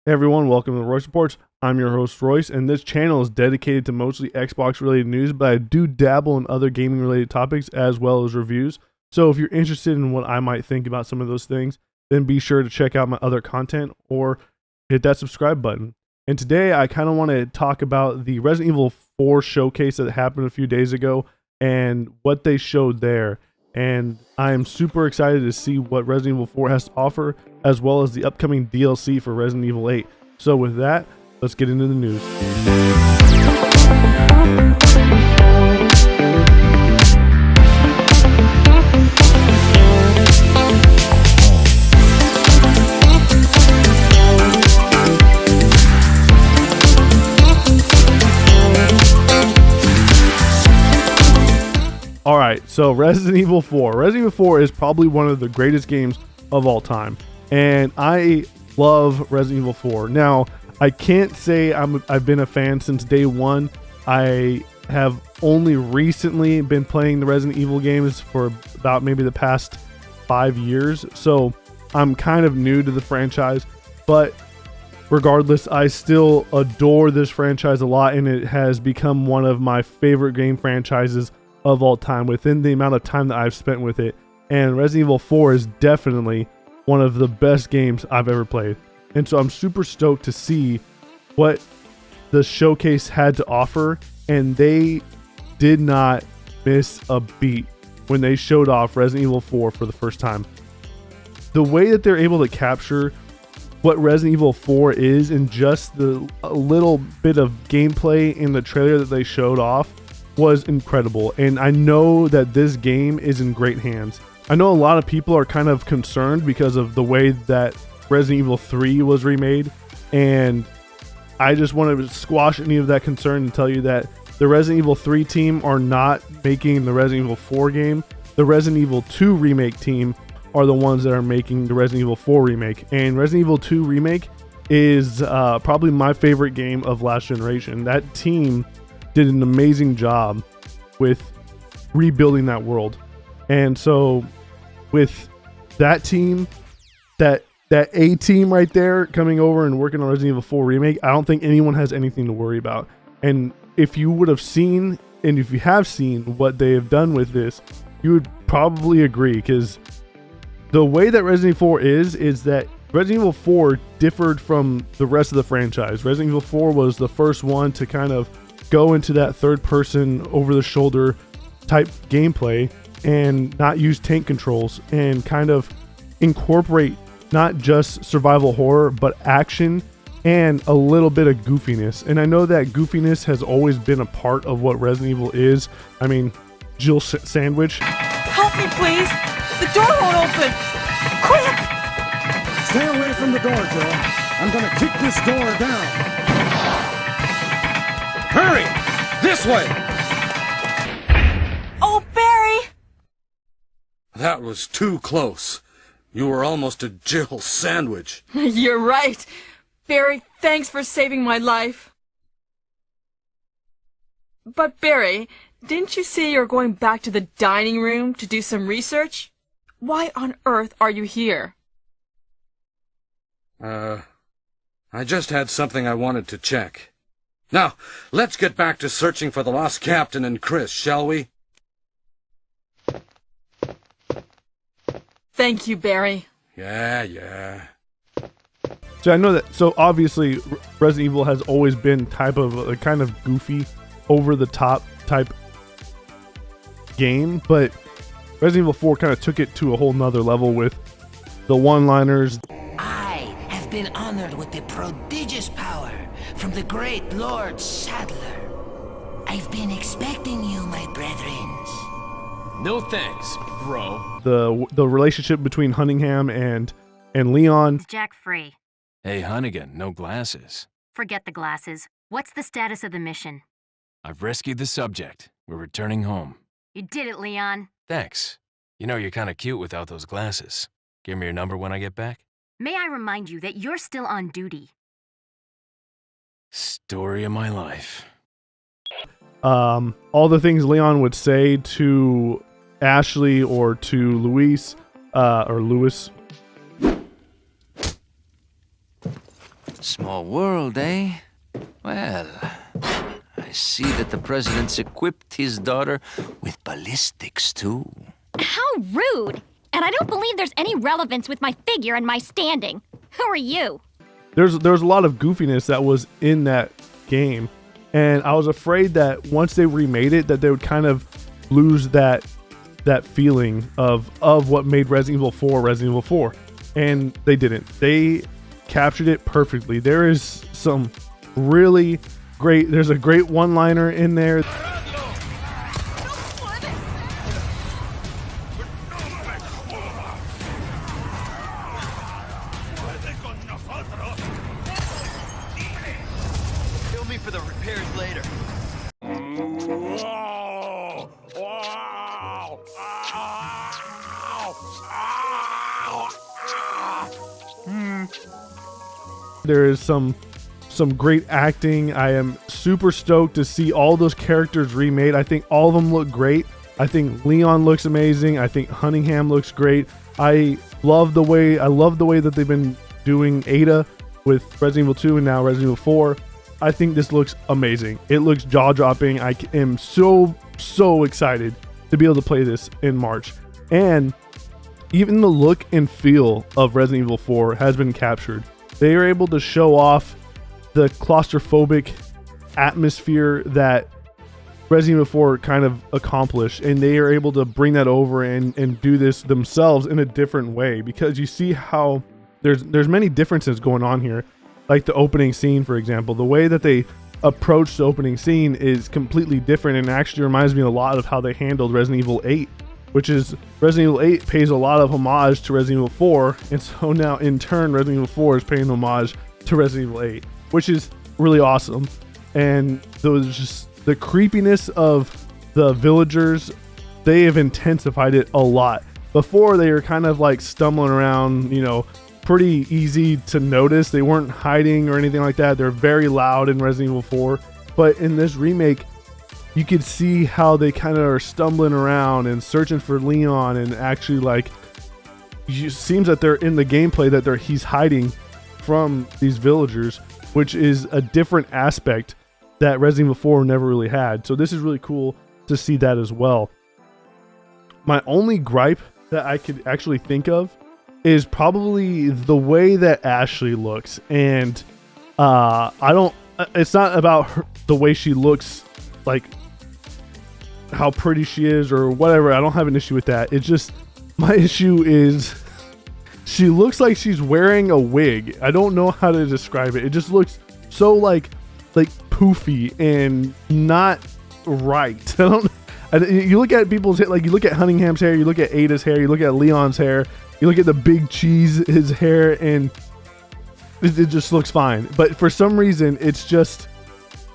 Hey everyone, welcome to Royce Reports. I'm your host Royce, and this channel is dedicated to mostly Xbox related news, but I do dabble in other gaming related topics as well as reviews. So if you're interested in what I might think about some of those things, then be sure to check out my other content or hit that subscribe button. And today I kind of want to talk about the Resident Evil 4 showcase that happened a few days ago and what they showed there. And I am super excited to see what Resident Evil 4 has to offer, as well as the upcoming DLC for Resident Evil 8. So with that, let's get into the news. Alright, so Resident Evil 4. Resident Evil 4 is probably one of the greatest games of all time. And I love Resident Evil 4. Now, I can't say I've been a fan since day one. I have only recently been playing the Resident Evil games for about maybe the past 5 years. So I'm kind of new to the franchise. But regardless, I still adore this franchise a lot. And it has become one of my favorite game franchises of all time within the amount of time that I've spent with it. And Resident Evil 4 is definitely one of the best games I've ever played. And so I'm super stoked to see what the showcase had to offer, and they did not miss a beat when they showed off Resident Evil 4 for the first time. The way that they're able to capture what Resident Evil 4 is in just a little bit of gameplay in the trailer that they showed off was incredible. And I know that this game is in great hands. I know a lot of people are kind of concerned because of the way that Resident Evil 3 was remade, and I just want to squash any of that concern and tell you that the Resident Evil 3 team are not making the Resident Evil 4 game. The Resident Evil 2 remake team are the ones that are making the Resident Evil 4 remake, and Resident Evil 2 remake is probably my favorite game of last generation. That team did an amazing job with rebuilding that world. And so with that team, that A team right there coming over and working on Resident Evil 4 remake, I don't think anyone has anything to worry about. And if you would have seen, and if you have seen what they have done with this, you would probably agree, because the way that Resident Evil 4 is that Resident Evil 4 differed from the rest of the franchise. Resident Evil 4 was the first one to kind of go into that third person over the shoulder type gameplay and not use tank controls and kind of incorporate not just survival horror but action and a little bit of goofiness. And I know that goofiness has always been a part of what Resident Evil is. I mean, Jill Sandwich. Help me, please! The door won't open! Quick! Stay away from the door, Jill. I'm gonna kick this door down. Hurry! This way! Oh, Barry! That was too close. You were almost a Jill sandwich. You're right. Barry, thanks for saving my life. But Barry, didn't you say you're going back to the dining room to do some research? Why on earth are you here? I just had something I wanted to check. Now, let's get back to searching for the lost captain and Chris, shall we? Thank you, Barry. Yeah. So I know that, so obviously Resident Evil has always been type of a kind of goofy, over the top type game, but Resident Evil 4 kind of took it to a whole nother level with the one-liners. I have been honored with the prodigious power from the great Lord Sadler. I've been expecting you, my brethrens. No thanks, bro. The relationship between Cunningham and Leon. Jack free. Hey, Hunnigan, no glasses. Forget the glasses. What's the status of the mission? I've rescued the subject. We're returning home. You did it, Leon. Thanks. You know, you're kind of cute without those glasses. Give me your number when I get back. May I remind you that you're still on duty. Story of my life. All the things Leon would say to Ashley or to Luis, or Lewis. Small world, eh? Well, I see that the president's equipped his daughter with ballistics, too. How rude! And I don't believe there's any relevance with my figure and my standing. Who are you? There's a lot of goofiness that was in that game, and I was afraid that once they remade it, that they would kind of lose that feeling of what made Resident Evil 4, and they didn't. They captured it perfectly. There is some really great. There's a great one-liner in there. Kill me for the repairs later. There is some great acting. I am super stoked to see all those characters remade. I think all of them look great. I think Leon looks amazing. I think Cunningham looks great. I love the way that they've been doing Ada with Resident Evil 2 and now Resident Evil 4. I think this looks amazing. It looks jaw-dropping. I am so excited to be able to play this in March. And even the look and feel of Resident Evil 4 has been captured. They are able to show off the claustrophobic atmosphere that Resident Evil 4 kind of accomplished, and they are able to bring that over and do this themselves in a different way, because you see how there's many differences going on here. Like the opening scene, for example, the way that they approach the opening scene is completely different, and actually reminds me a lot of how they handled Resident Evil 8, which is Resident Evil 8 pays a lot of homage to Resident Evil 4, and so now in turn Resident Evil 4 is paying homage to Resident Evil 8, which is really awesome. And the creepiness of the villagers, they have intensified it a lot. Before, they were kind of like stumbling around, you know, pretty easy to notice. They weren't hiding or anything like that. They're very loud in Resident Evil 4, but in this remake, you could see how they kind of are stumbling around and searching for Leon, and actually, like, it seems that they're in the gameplay that he's hiding from these villagers, which is a different aspect that Resident Evil 4 never really had. So this is really cool to see that as well. My only gripe that I could actually think of is probably the way that Ashley looks, and it's not about the way she looks, like how pretty she is or whatever. I don't have an issue with that. It's just, my issue is she looks like she's wearing a wig. I don't know how to describe it. It just looks so like poofy and not right. You look at people's hair, like you look at Cunningham's hair, you look at Ada's hair, you look at Leon's hair, you look at the big cheese, his hair, and it just looks fine. But for some reason, it's just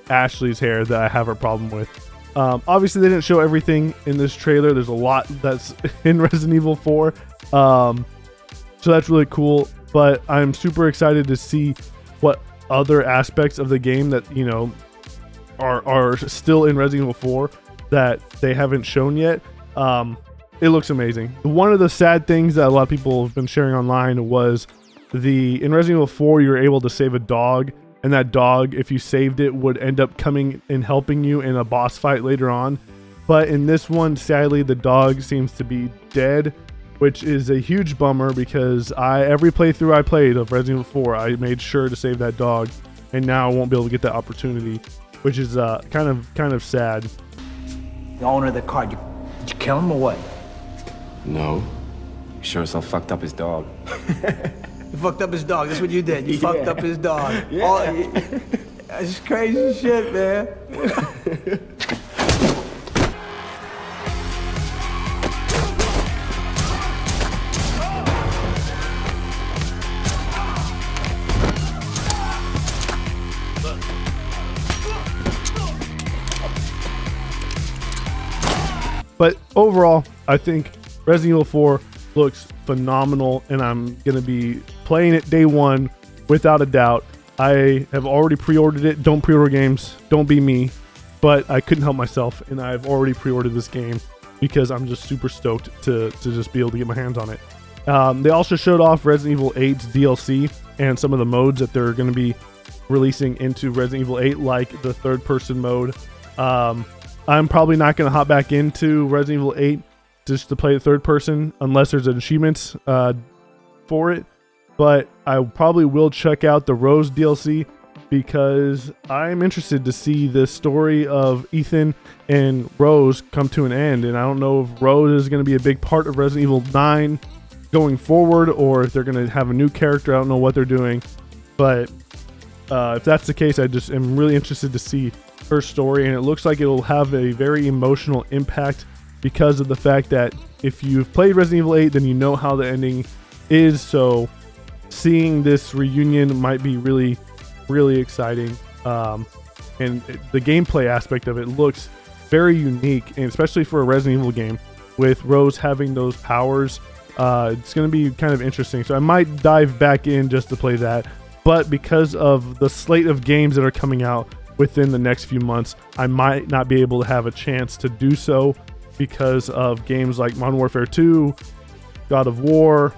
Ashley's hair that I have a problem with. Obviously, they didn't show everything in this trailer. There's a lot that's in Resident Evil 4. So that's really cool. But I'm super excited to see what other aspects of the game that, you know, are still in Resident Evil 4 that they haven't shown yet. It looks amazing. One of the sad things that a lot of people have been sharing online was in Resident Evil 4, you were able to save a dog, and that dog, if you saved it, would end up coming and helping you in a boss fight later on. But in this one, sadly, the dog seems to be dead, which is a huge bummer, because every playthrough I played of Resident Evil 4, I made sure to save that dog, and now I won't be able to get that opportunity, which is kind of sad. The owner of the car, did you kill him or what? No. He sure as hell fucked up his dog. You fucked up his dog. That's what you did. You fucked up his dog. Yeah. That's crazy shit, man. But overall, I think Resident Evil 4 looks phenomenal, and I'm going to be playing it day one without a doubt. I have already pre-ordered it. Don't pre-order games. Don't be me. But I couldn't help myself, and I've already pre-ordered this game because I'm just super stoked to just be able to get my hands on it. They also showed off Resident Evil 8's DLC, and some of the modes that they're going to be releasing into Resident Evil 8, like the third-person mode. I'm probably not going to hop back into Resident Evil 8 just to play it third person unless there's achievements for it. But I probably will check out the Rose DLC because I'm interested to see the story of Ethan and Rose come to an end. And I don't know if Rose is going to be a big part of Resident Evil 9 going forward, or if they're going to have a new character. I don't know what they're doing. But if that's the case, I just am really interested to see her story. And it looks like it'll have a very emotional impact because of the fact that if you've played Resident Evil 8, then you know how the ending is. So seeing this reunion might be really, really exciting. And the gameplay aspect of it looks very unique, and especially for a Resident Evil game with Rose having those powers, it's going to be kind of interesting. So I might dive back in just to play that. But because of the slate of games that are coming out within the next few months, I might not be able to have a chance to do so because of games like Modern Warfare 2, God of War.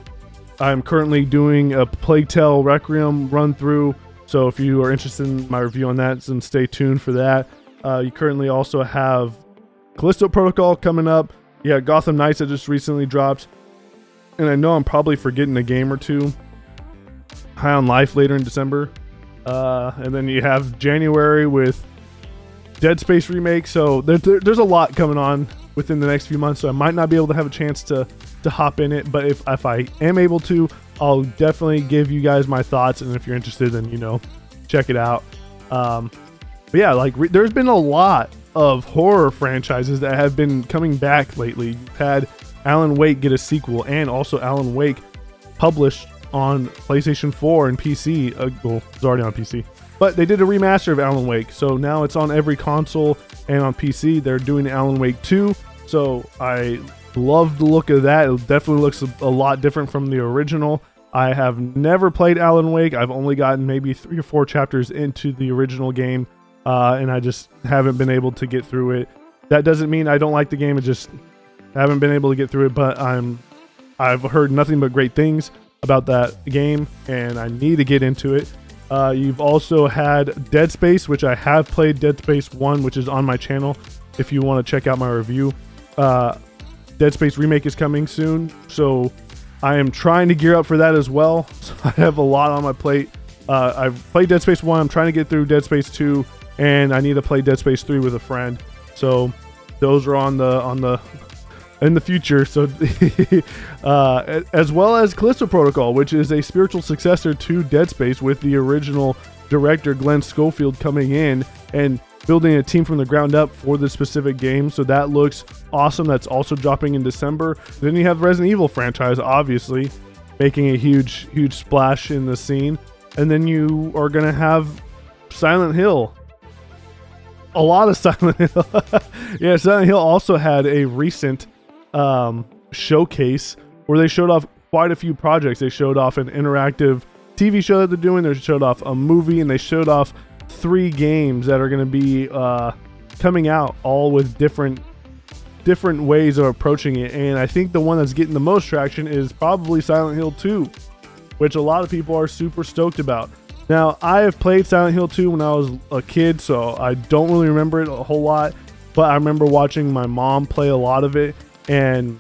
I'm currently doing a Plague Tale Requiem run through, so if you are interested in my review on that, then stay tuned for that. You currently also have Callisto Protocol coming up. Yeah, Gotham Knights that just recently dropped, and I know I'm probably forgetting a game or two. High on Life later in December, and then you have January with Dead Space Remake. So there's a lot coming on within the next few months, so I might not be able to have a chance to hop in it, but if I am able to, I'll definitely give you guys my thoughts, and if you're interested, then check it out. But yeah, like there's been a lot of horror franchises that have been coming back lately. You've had Alan Wake get a sequel, and also Alan Wake published on PlayStation 4 and PC. Well, it's already on PC, but they did a remaster of Alan Wake, so now it's on every console and on PC. They're doing Alan Wake 2, so I love the look of that. It definitely looks a lot different from the original. I have never played Alan Wake. I've only gotten maybe 3 or 4 chapters into the original game, and I just haven't been able to get through it. That doesn't mean I don't like the game. It just haven't been able to get through it, but I've heard nothing but great things about that game, and I need to get into it. You've also had Dead Space, which I have played Dead Space 1, which is on my channel if you want to check out my review. Dead Space Remake is coming soon, so I am trying to gear up for that as well. So I have a lot on my plate. I've played Dead Space 1, I'm trying to get through Dead Space 2, and I need to play Dead Space 3 with a friend. So those are in the future. So as well as Callisto Protocol, which is a spiritual successor to Dead Space, with the original director Glenn Schofield coming in and building a team from the ground up for this specific game. So that looks awesome. That's also dropping in December. Then you have Resident Evil franchise, obviously making a huge splash in the scene, and then you are going to have Silent Hill. A lot of Silent Hill. Yeah, Silent Hill also had a recent showcase where they showed off quite a few projects. They showed off an interactive TV show that they're doing. They showed off a movie, and they showed off 3 games that are going to be coming out, all with different ways of approaching it. And I think the one that's getting the most traction is probably Silent Hill 2, which a lot of people are super stoked about. Now, I have played Silent Hill 2 when I was a kid, so I don't really remember it a whole lot, but I remember watching my mom play a lot of it, and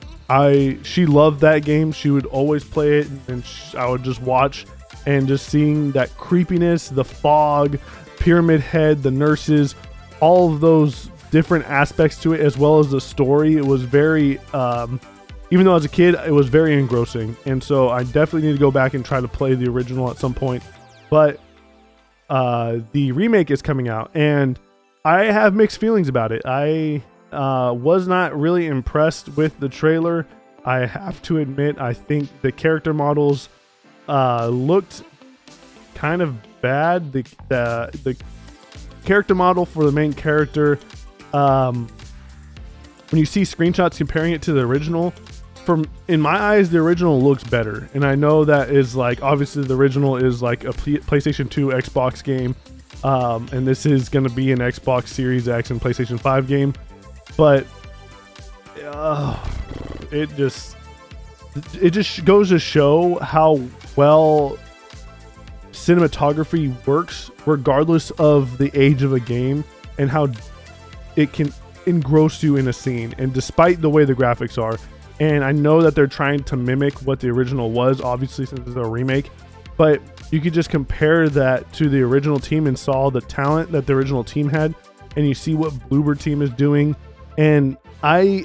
she loved that game. She would always play it, and I would just watch, and just seeing that creepiness, the fog, Pyramid Head, the nurses, all of those different aspects to it, as well as the story. It was very, even though as a kid, it was very engrossing. And so I definitely need to go back and try to play the original at some point. But the remake is coming out, and I have mixed feelings about it. I was not really impressed with the trailer. I have to admit, I think the character models looked kind of bad. The character model for the main character, when you see screenshots comparing it to the original, in my eyes, the original looks better. And I know that is like, obviously the original is like a PlayStation 2 Xbox game, and this is going to be an Xbox Series X and PlayStation 5 game, but it just goes to show how well cinematography works regardless of the age of a game and how it can engross you in a scene, and despite the way the graphics are. And I know that they're trying to mimic what the original was, obviously, since it's a remake, but you could just compare that to the original team and saw the talent that the original team had, and you see what Bloober Team is doing. And I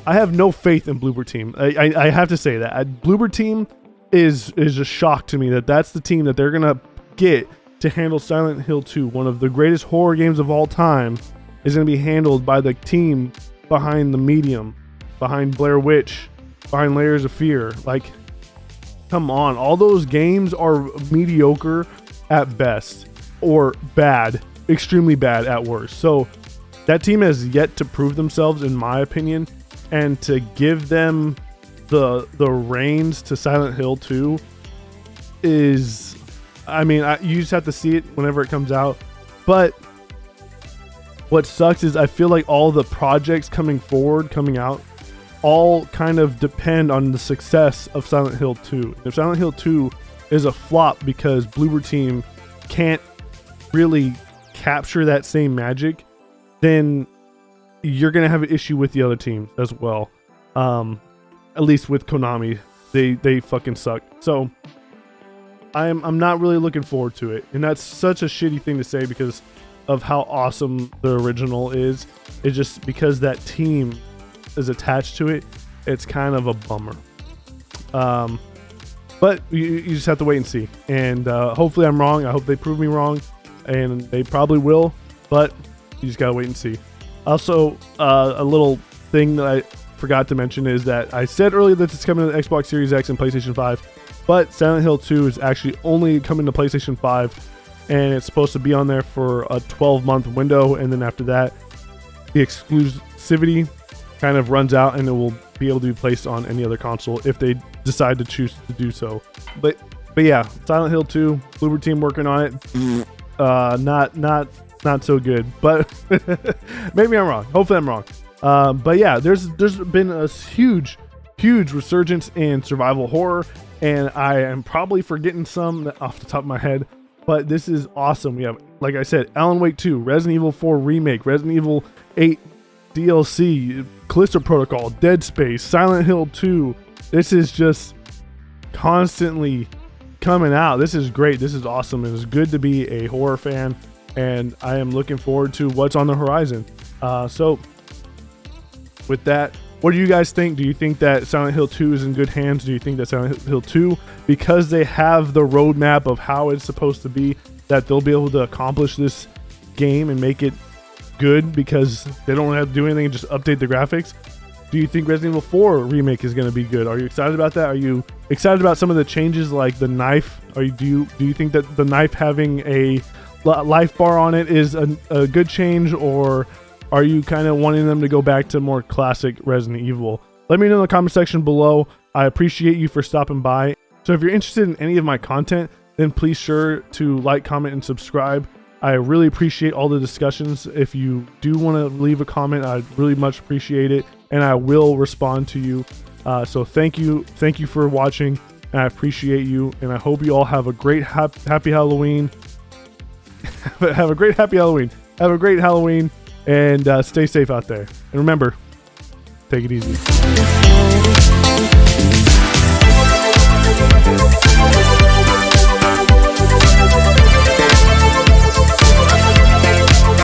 have no faith in Bloober Team. I have to say that Bloober Team is a shock to me that that's the team that they're gonna get to handle Silent Hill 2, one of the greatest horror games of all time, is gonna be handled by the team behind The Medium, behind Blair Witch, behind Layers of Fear. Like, come on, all those games are mediocre at best, or bad, extremely bad at worst. So that team has yet to prove themselves, in my opinion, and to give them the reins to Silent Hill 2 is, I mean, you just have to see it whenever it comes out. But what sucks is I feel like all the projects coming out, all kind of depend on the success of Silent Hill 2. If Silent Hill 2 is a flop because Bloober Team can't really capture that same magic, then you're going to have an issue with the other teams as well. At least with Konami, they fucking suck. So I'm not really looking forward to it, and that's such a shitty thing to say because of how awesome the original is. It's just because that team is attached to it, it's kind of a bummer. But you just have to wait and see, and hopefully I'm wrong. I hope they prove me wrong, and they probably will, but you just gotta wait and see. Also, a little thing that I forgot to mention is that I said earlier that it's coming to the Xbox Series X and PlayStation 5, but Silent Hill 2 is actually only coming to PlayStation 5, and it's supposed to be on there for a 12-month window, and then after that, the exclusivity kind of runs out, and it will be able to be placed on any other console if they decide to choose to do so. But yeah, Silent Hill 2, Bloober Team working on it. Not so good, but maybe I'm wrong. Hopefully I'm wrong. But yeah, there's been a huge resurgence in survival horror, and I am probably forgetting some off the top of my head, but this is awesome. We have, like I said, Alan Wake 2, Resident Evil 4 Remake, Resident Evil 8 DLC, Callisto Protocol, Dead Space, Silent Hill 2. This is just constantly coming out. This is great. This is awesome. It is good to be a horror fan, and I am looking forward to what's on the horizon. So with that, what do you guys think? Do you think that Silent Hill 2 is in good hands? Do you think that Silent Hill 2, because they have the roadmap of how it's supposed to be, that they'll be able to accomplish this game and make it good because they don't have to do anything and just update the graphics? Do you think Resident Evil 4 Remake is going to be good? Are you excited about that? Are you excited about some of the changes, like the knife? Do you think that the knife having a life bar on it is a good change, or are you kind of wanting them to go back to more classic Resident Evil? Let me know in the comment section below. I appreciate you for stopping by. So if you're interested in any of my content, then please sure to like, comment, and subscribe. I really appreciate all the discussions. If you do want to leave a comment, I'd really much appreciate it, and I will respond to you. So thank you for watching, and I appreciate you, and I hope you all have a great happy Halloween. Have a great happy Halloween. Have a great Halloween, and stay safe out there. And remember, take it easy.